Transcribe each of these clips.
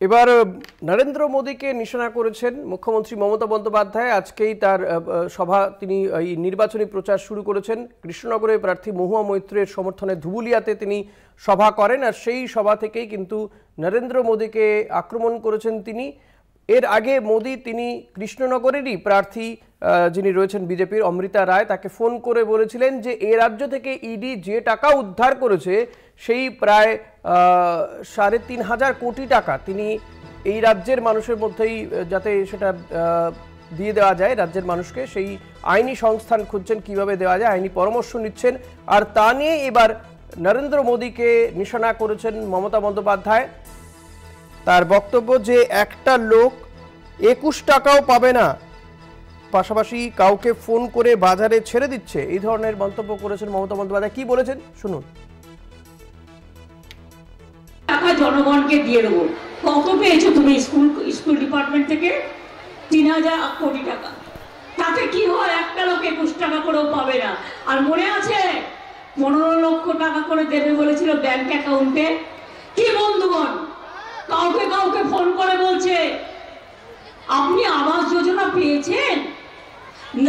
এবার নরেন্দ্র মোদীকে নিশানা করেছেন মুখ্যমন্ত্রী মমতা বন্দ্যোপাধ্যায়। আজকেই তার সভা, তিনি এই নির্বাচনী প্রচার শুরু করেছেন। কৃষ্ণনগরের প্রার্থী মহুয়া মৈত্রের সমর্থনে ধুবুলিয়াতে তিনি সভা করেন, আর সেই সভা থেকেই কিন্তু নরেন্দ্র মোদীকে আক্রমণ করেছেন তিনি। এর আগে মোদী তিনি কৃষ্ণনগরেরই প্রার্থী যিনি রয়েছেন বিজেপির অমৃতা রায়, তাকে ফোন করে বলেছিলেন যে এ রাজ্য থেকে ইডি যে টাকা উদ্ধার করেছে সেই প্রায় ৩,৫০০ কোটি টাকা তিনি এই রাজ্যের মানুষের মধ্যেই যাতে সেটা দিয়ে দেওয়া যায় রাজ্যের মানুষকে, সেই আইনি সংস্থান খুঁজছেন, কিভাবে দেওয়া যায় আইনি পরামর্শ নিচ্ছেন। আর তা নিয়ে এবার নরেন্দ্র মোদীকে নিশানা করেছেন মমতা বন্দ্যোপাধ্যায়। তার বক্তব্য যে একটা লোক ২১ টাকাও পাবে না, পাশাপাশি কাউকে ফোন করে বাজারে ছেড়ে দিচ্ছে, এই ধরনের মন্তব্য করেছেন মমতা বন্দ্যোপাধ্যায়। কি বলেছেন শুনুন। টাকা জনগণকে দিয়ে দেবো। কত পেয়েছো তুমি স্কুল ডিপার্টমেন্ট থেকে? ৩,০০০ কোটি টাকা। তাতে কি হয়? একটা লোক ২১ টাকা করেও পাবে না। আর মনে আছে ১৫ লক্ষ টাকা করে দেবে বলেছিল ব্যাংক অ্যাকাউন্টে। কি বন্ধুগণ, কাউকে কাউকে ফোন করে বলছে আপনি আবাস যোজনা পেয়েছেন,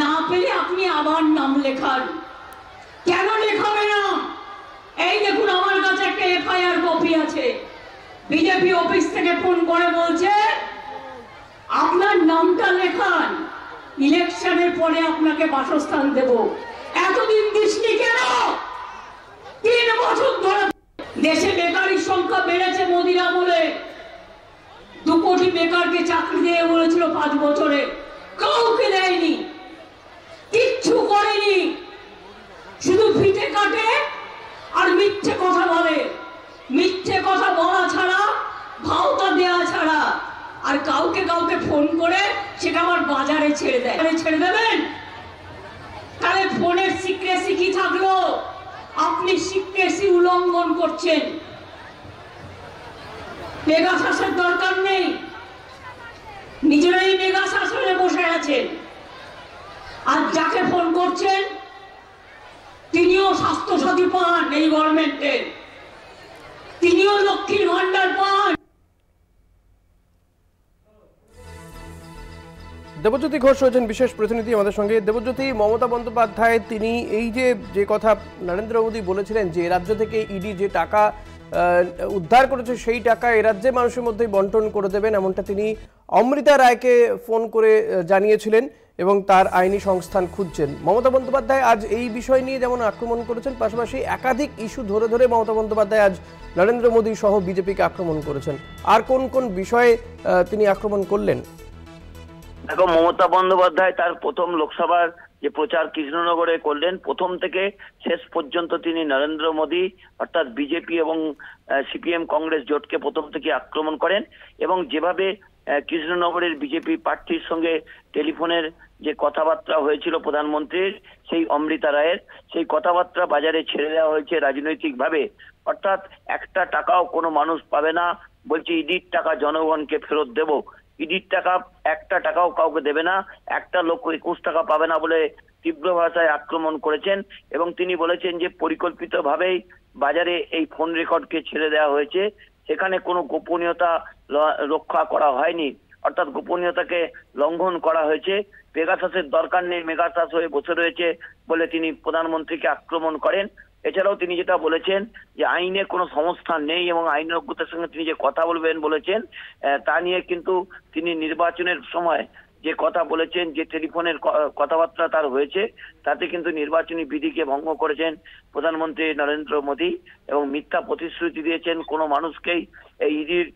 না পেলে আপনি আবার নাম লেখান। কেন লেখাবে না? এই দেখুন, আমার কাছে একটা এফআইআর কপি আছে। বিজেপি অফিস থেকে ফোন করে বলছে আপনার নামটা লেখান, ইলেকশনের পরে আপনাকে বাসস্থান দেব। এতদিন দিসনি কেন? ৩ বছর ধরে দেশে বেকারির সংখ্যা বেড়েছে মোদির আমলে। ২ কোটি বেকারকে চাকরি দিয়ে বলেছিল ৫ বছরে, কাউকে দেয়নি, কিচ্ছু করেনি। শুধু ফিতে কাটে আর মিথ্যে কথা বলে। মিথ্যে কথা বলা ছাড়া, ভাওতা দেওয়া ছাড়া। আর কাউকে কাউকে ফোন করে সেটা আবার বাজারে ছেড়ে দেয়। ছেড়ে দেবেন? তাহলে ফোনের সিক্রেসি কি থাকলো? আপনি সিক্রেসি উল্লঙ্ঘন করছেন। মেগাশাসের দরকার নেই, নিজেরাই মেগাশাসনে বসে আছেন। আর যাকে ফোন করছেন তিনিও স্বাস্থ্যসাথী পান এই গভর্নমেন্টের, তিনিও লক্ষ্মীর ভান্ডার পান। দেবজ্যোতি ঘোষ রয়েছেন বিশেষ প্রতিনিধি আমাদের সঙ্গে। দেবজ্যোতি, মমতা বন্দ্যোপাধ্যায় তিনি এই যে কথা নরেন্দ্র মোদী বলেছিলেন যে রাজ্য থেকে ইডি যে টাকা উদ্ধার করেছে সেই টাকা এ রাজ্যের মানুষের মধ্যেই বন্টন করে দেবেন, এমনটা তিনি অমৃতা রায়কে ফোন করে জানিয়েছিলেন এবং তার আইনি সংস্থান খুঁজছেন। মমতা বন্দ্যোপাধ্যায় আজ এই বিষয় নিয়ে যেমন আক্রমণ করেছেন, পাশাপাশি একাধিক ইস্যু ধরে ধরে মমতা বন্দ্যোপাধ্যায় আজ নরেন্দ্র মোদী সহ বিজেপিকে আক্রমণ করেছেন। আর কোন কোন বিষয়ে তিনি আক্রমণ করলেন? দেখো, মমতা বন্দ্যোপাধ্যায় তার প্রথম লোকসভার যে প্রচার কৃষ্ণনগরে করলেন, প্রথম থেকে শেষ পর্যন্ত তিনি নরেন্দ্র মোদী অর্থাৎ বিজেপি এবং সিপিএম কংগ্রেস জোটকে প্রথম থেকে আক্রমণ করেন। এবং যেভাবে কৃষ্ণনগরের বিজেপি প্রার্থীর সঙ্গে টেলিফোনের যে কথাবার্তা হয়েছিল প্রধানমন্ত্রীর, সেই অমৃতা রায়ের, সেই কথাবার্তা বাজারে ছেড়ে দেওয়া হয়েছে রাজনৈতিকভাবে। অর্থাৎ একটা টাকাও কোনো মানুষ পাবে না, বলছে ইডির টাকা জনগণকে ফেরত দেব। ইডির টাকা একটা টাকাও কাউকে দেবে না, একটা লোক ২১ টাকা পাবে না বলে তীব্র ভাষায় আক্রমণ করেছেন। এবং তিনি বলেছেন যে পরিকল্পিতভাবেই বাজারে এই ফোন রেকর্ডকে ছেড়ে দেওয়া হয়েছে, সেখানে কোনো গোপনীয়তা রক্ষা করা হয়নি, অর্থাৎ গোপনীয়তাকে লঙ্ঘন করা হয়েছে। পেগাসাসের দরকার নেই, মেগাসাস হয়ে বসে রয়েছে বলে তিনি প্রধানমন্ত্রীকে আক্রমণ করেন। এছাড়াও তিনি যেটা বলেছেন যে আইনে কোনো সংস্থান নেই এবং আইনজ্ঞদের সঙ্গে তিনি যে কথা বলবেন বলেছেন, তা নিয়ে কিন্তু তিনি নির্বাচনের সময় যে কথা বলেছেন, যে টেলিফোনের কথাবার্তা তার হয়েছে, তাতে কিন্তু নির্বাচনী বিধিকে ভঙ্গ করেছেন প্রধানমন্ত্রী নরেন্দ্র মোদী এবং মিথ্যা প্রতিশ্রুতি দিয়েছেন কোনো মানুষকেই এই ইডির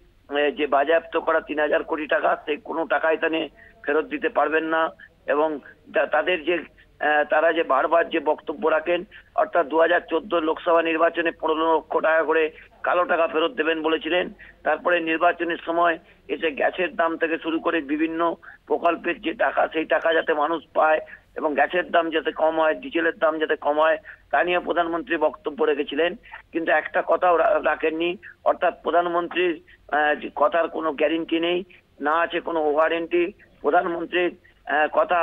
যে বাজেয়াপ্ত করা ৩,০০০ কোটি টাকা, সেই কোনো টাকাই তিনি ফেরত দিতে পারবেন না। এবং তাদের যে তারা যে বারবার যে বক্তব্য রাখেন, অর্থাৎ ২০১৪ লোকসভা নির্বাচনে ১৫ লক্ষ টাকা করে কালো টাকা ফেরত দেবেন বলেছিলেন। তারপরে নির্বাচনের সময় এসে গ্যাসের দাম থেকে শুরু করে বিভিন্ন প্রকল্পের যে টাকা, সেই টাকা যাতে মানুষ পায় এবং গ্যাসের দাম যাতে কম হয়, ডিজেলের দাম যাতে কম হয়, তা নিয়ে প্রধানমন্ত্রী বক্তব্য রেখেছিলেন। কিন্তু একটা কথাও রাখেননি, অর্থাৎ প্রধানমন্ত্রীর কথার কোনো গ্যারেন্টি নেই, না আছে কোনো ওয়ারেন্টি। প্রধানমন্ত্রীর কথা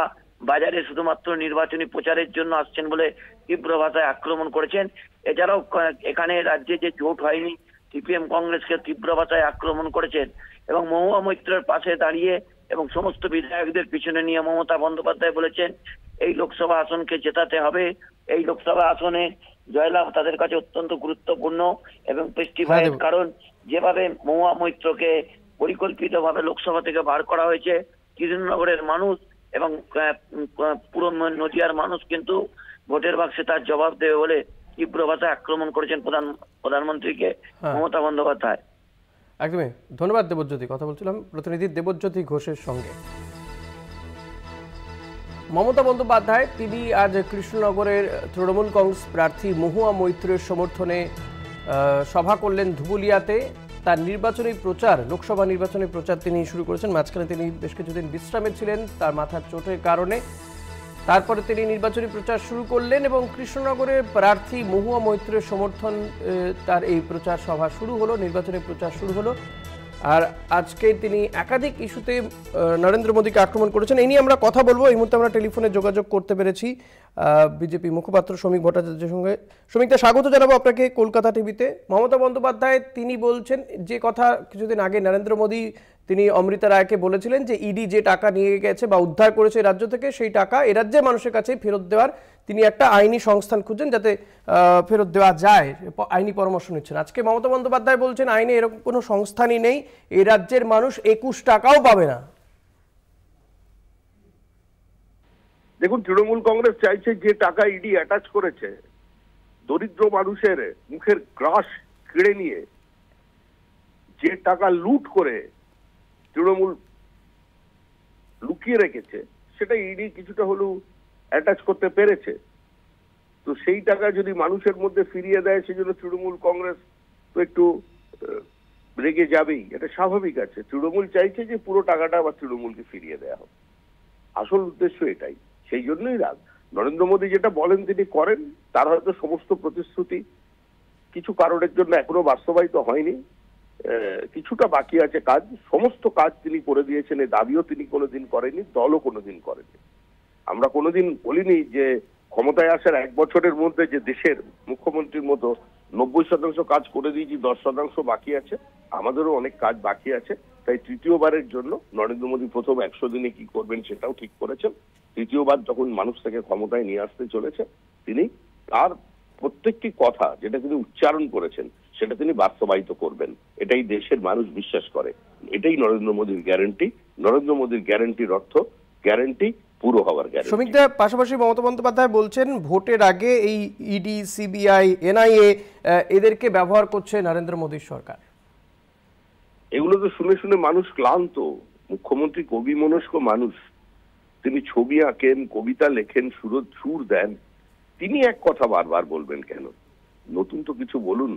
বাজারে শুধুমাত্র নির্বাচনী প্রচারের জন্য আসছেন বলে তীব্র ভাষায় আক্রমণ করেছেন। এছাড়াও এখানে রাজ্যে যে জোট হয়নি, সিপিএম কংগ্রেসকে তীব্র ভাষায় আক্রমণ করেছেন এবং মহুয়া মৈত্রের পাশে দাঁড়িয়ে এবং সমস্ত বিধায়কদের পিছনে নিয়ে মমতা বন্দ্যোপাধ্যায় বলেছেন এই লোকসভা আসনকে জেতাতে হবে। এই লোকসভা আসনে জয়লাভ তাদের কাছে অত্যন্ত গুরুত্বপূর্ণ এবং প্রেস্টিফাইড, কারণ যেভাবে মহুয়া মৈত্রকে পরিকল্পিতভাবে লোকসভা থেকে বার করা হয়েছে, কৃষ্ণনগরের মানুষ এবং পুরো নদিয়ার মানুষ কিন্তু ভোটের বাক্সে তার জবাব দেবে বলে তীব্র ভাষায় আক্রমণ করেছেন প্রধানমন্ত্রীকে মমতা বন্দ্যোপাধ্যায়। একদমই ধন্যবাদ দেবজ্যোতি। কথা বলছিলাম প্রতিনিধি দেবজ্যোতি ঘোষের সঙ্গে। মমতা বন্দ্যোপাধ্যায় তিনি আজ কৃষ্ণনগরের তৃণমূল কংগ্রেস প্রার্থী মহুয়া মৈত্রের সমর্থনে সভা করলেন ধুবুলিয়াতে। তার নির্বাচনী প্রচার, লোকসভা নির্বাচনী প্রচার তিনি শুরু করেছেন। মাঝখানে তিনি বেশ কিছুদিন বিশ্রামে ছিলেন তার মাথার চোটের কারণে। তারপরে তিনি নির্বাচনী প্রচার শুরু করলেন এবং কৃষ্ণনগরের প্রার্থী মহুয়া মৈত্রের সমর্থন তার এই প্রচার সভা শুরু হলো, নির্বাচনী প্রচার শুরু হলো। আর আজকে তিনি একাধিক ইস্যুতে নরেন্দ্র মোদীকে আক্রমণ করেছেন। এই নিয়ে আমরা কথা বলবো। এই মুহূর্তে আমরা টেলিফোনে যোগাযোগ করতে পেরেছি বিজেপি মুখপাত্র শ্রমিক ভট্টাচার্যের সঙ্গে। শ্রমিকদা, স্বাগত জানাবো আপনাকে কলকাতা টিভিতে। মমতা বন্দ্যোপাধ্যায় তিনি বলছেন যে কথা কিছুদিন আগে নরেন্দ্র মোদী তিনি অমৃতা রায়কে বলেছিলেন যে ইডি যে টাকা নিয়ে গেছে বা উদ্ধার করেছে রাজ্য থেকে, সেই টাকা এ রাজ্যের মানুষের কাছে ফেরত দেওয়ার তিনি একটা আইনি সংস্থান খুঁজছেন যাতে ফেরত দেওয়া যায়, আইনি পরামর্শ নিচ্ছেন। আজকে মমতা বন্দ্যোপাধ্যায় বলছেন আইনে এরকম কোনো সংস্থানই নেই, এই রাজ্যের মানুষ 21 টাকাও পাবে না। দেখুন, তৃণমূল কংগ্রেস চাইছে যে টাকা ইডি অ্যাটাচ করেছে দরিদ্র মানুষের মুখের গ্রাস কেড়ে নিয়ে, যে টাকা লুট করে তৃণমূল লুকিয়ে রেখেছে সেটা ইডি কিছুটা হলেও অ্যাটাচ করতে পেরেছে। তো সেই টাকা যদি মানুষের মধ্যে ফিরিয়ে দেয় সেজন্য তৃণমূল কংগ্রেস তো একটু রেগে যাবেই, এটা স্বাভাবিক আছে। তৃণমূল চাইছে যে পুরো টাকাটা আবার তৃণমূলকে ফিরিয়ে দেওয়া হবে, আসল উদ্দেশ্য এটাই। সেই জন্যই রাগ। নরেন্দ্র মোদী যেটা বলেন তিনি করেন, তার হয়তো সমস্ত প্রতিশ্রুতি কিছু কারণের জন্য এখনো বাস্তবায়িত হয়নি, কিছুটা বাকি আছে কাজ। সমস্ত কাজ তিনি করে দিয়েছেন, এই দাবিও তিনি কোনোদিন করেনি, দলও কোনোদিন করেনি। আমরা কোনোদিন বলিনি যে ক্ষমতায় আসার 1 বছরের মধ্যে যে দেশের মুখ্যমন্ত্রীর মতো 90% কাজ করে দিয়েছি, 10% বাকি আছে। আমাদেরও অনেক কাজ বাকি আছে। তাই তৃতীয়বারের জন্য নরেন্দ্র মোদী প্রথম 100 দিনে কি করবেন সেটাও ঠিক করেছেন। তৃতীয়বার যখন মানুষ থেকে ক্ষমতায় নিয়ে আসতে চলেছে, তিনি তার প্রত্যেকটি কথা যেটা তিনি উচ্চারণ করেছেন সেটা তিনি বাস্তবায়িত করবেন, এটাই দেশের মানুষ বিশ্বাস করে। এটাই নরেন্দ্র মোদীর গ্যারান্টি। নরেন্দ্র মোদীর গ্যারান্টির অর্থ গ্যারান্টি পুরো হওয়ার গ্যারান্টি। শ্রমিকদের পাশাপাশি মমতা বন্দ্যোপাধ্যায় বলছেন ভোটের আগে এই ইডি, সিবিআই, এনআইএ এদেরকে ব্যবহার করছে নরেন্দ্র মোদীর সরকার। এগুলো তো শুনে শুনে মানুষ ক্লান্ত। মুখ্যমন্ত্রী কবি মনস্ক মানুষ, তিনি ছবি আঁকেন, কবিতা লেখেন, সুর দেন। তিনি এক কথা বারবার বলবেন কেন? নতুন তো কিছু বলুন।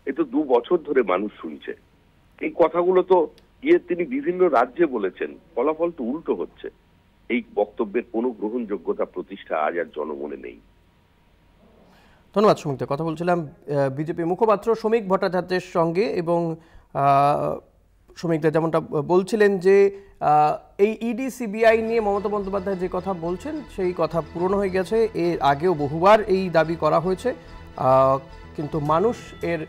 এ তো 2 বছর ধরে মানুষ শুনছে এই কথাগুলো। তো তিনি বিভিন্ন রাজ্যে বলেছেন, ফলাফল তো উল্টো হচ্ছে। এই বক্তব্যের কোনো গ্রহণযোগ্যতা প্রতিষ্ঠা আজ আর জনমনে নেই। ধন্যবাদ শ্রমিকদের। কথা বলছিলাম বিজেপি মুখপাত্র শ্রমিক ভট্টাচার্যের সঙ্গে। এবং শ্রমিকদের যেমনটা বলছিলেন যে এই ইডি, সিবিআই নিয়ে মমতা বন্দ্যোপাধ্যায় যে কথা বলছেন সেই কথা পূরণ হয়ে গেছে। এর আগেও বহুবার এই দাবি করা হয়েছে, কিন্তু মানুষ এর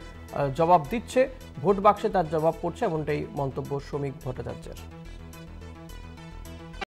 জবাব দিচ্ছে, ভোট বাক্সে তার জবাব পড়ছে, এমনটাই মন্তব্য শ্রমিক ভট্টাচার্যের।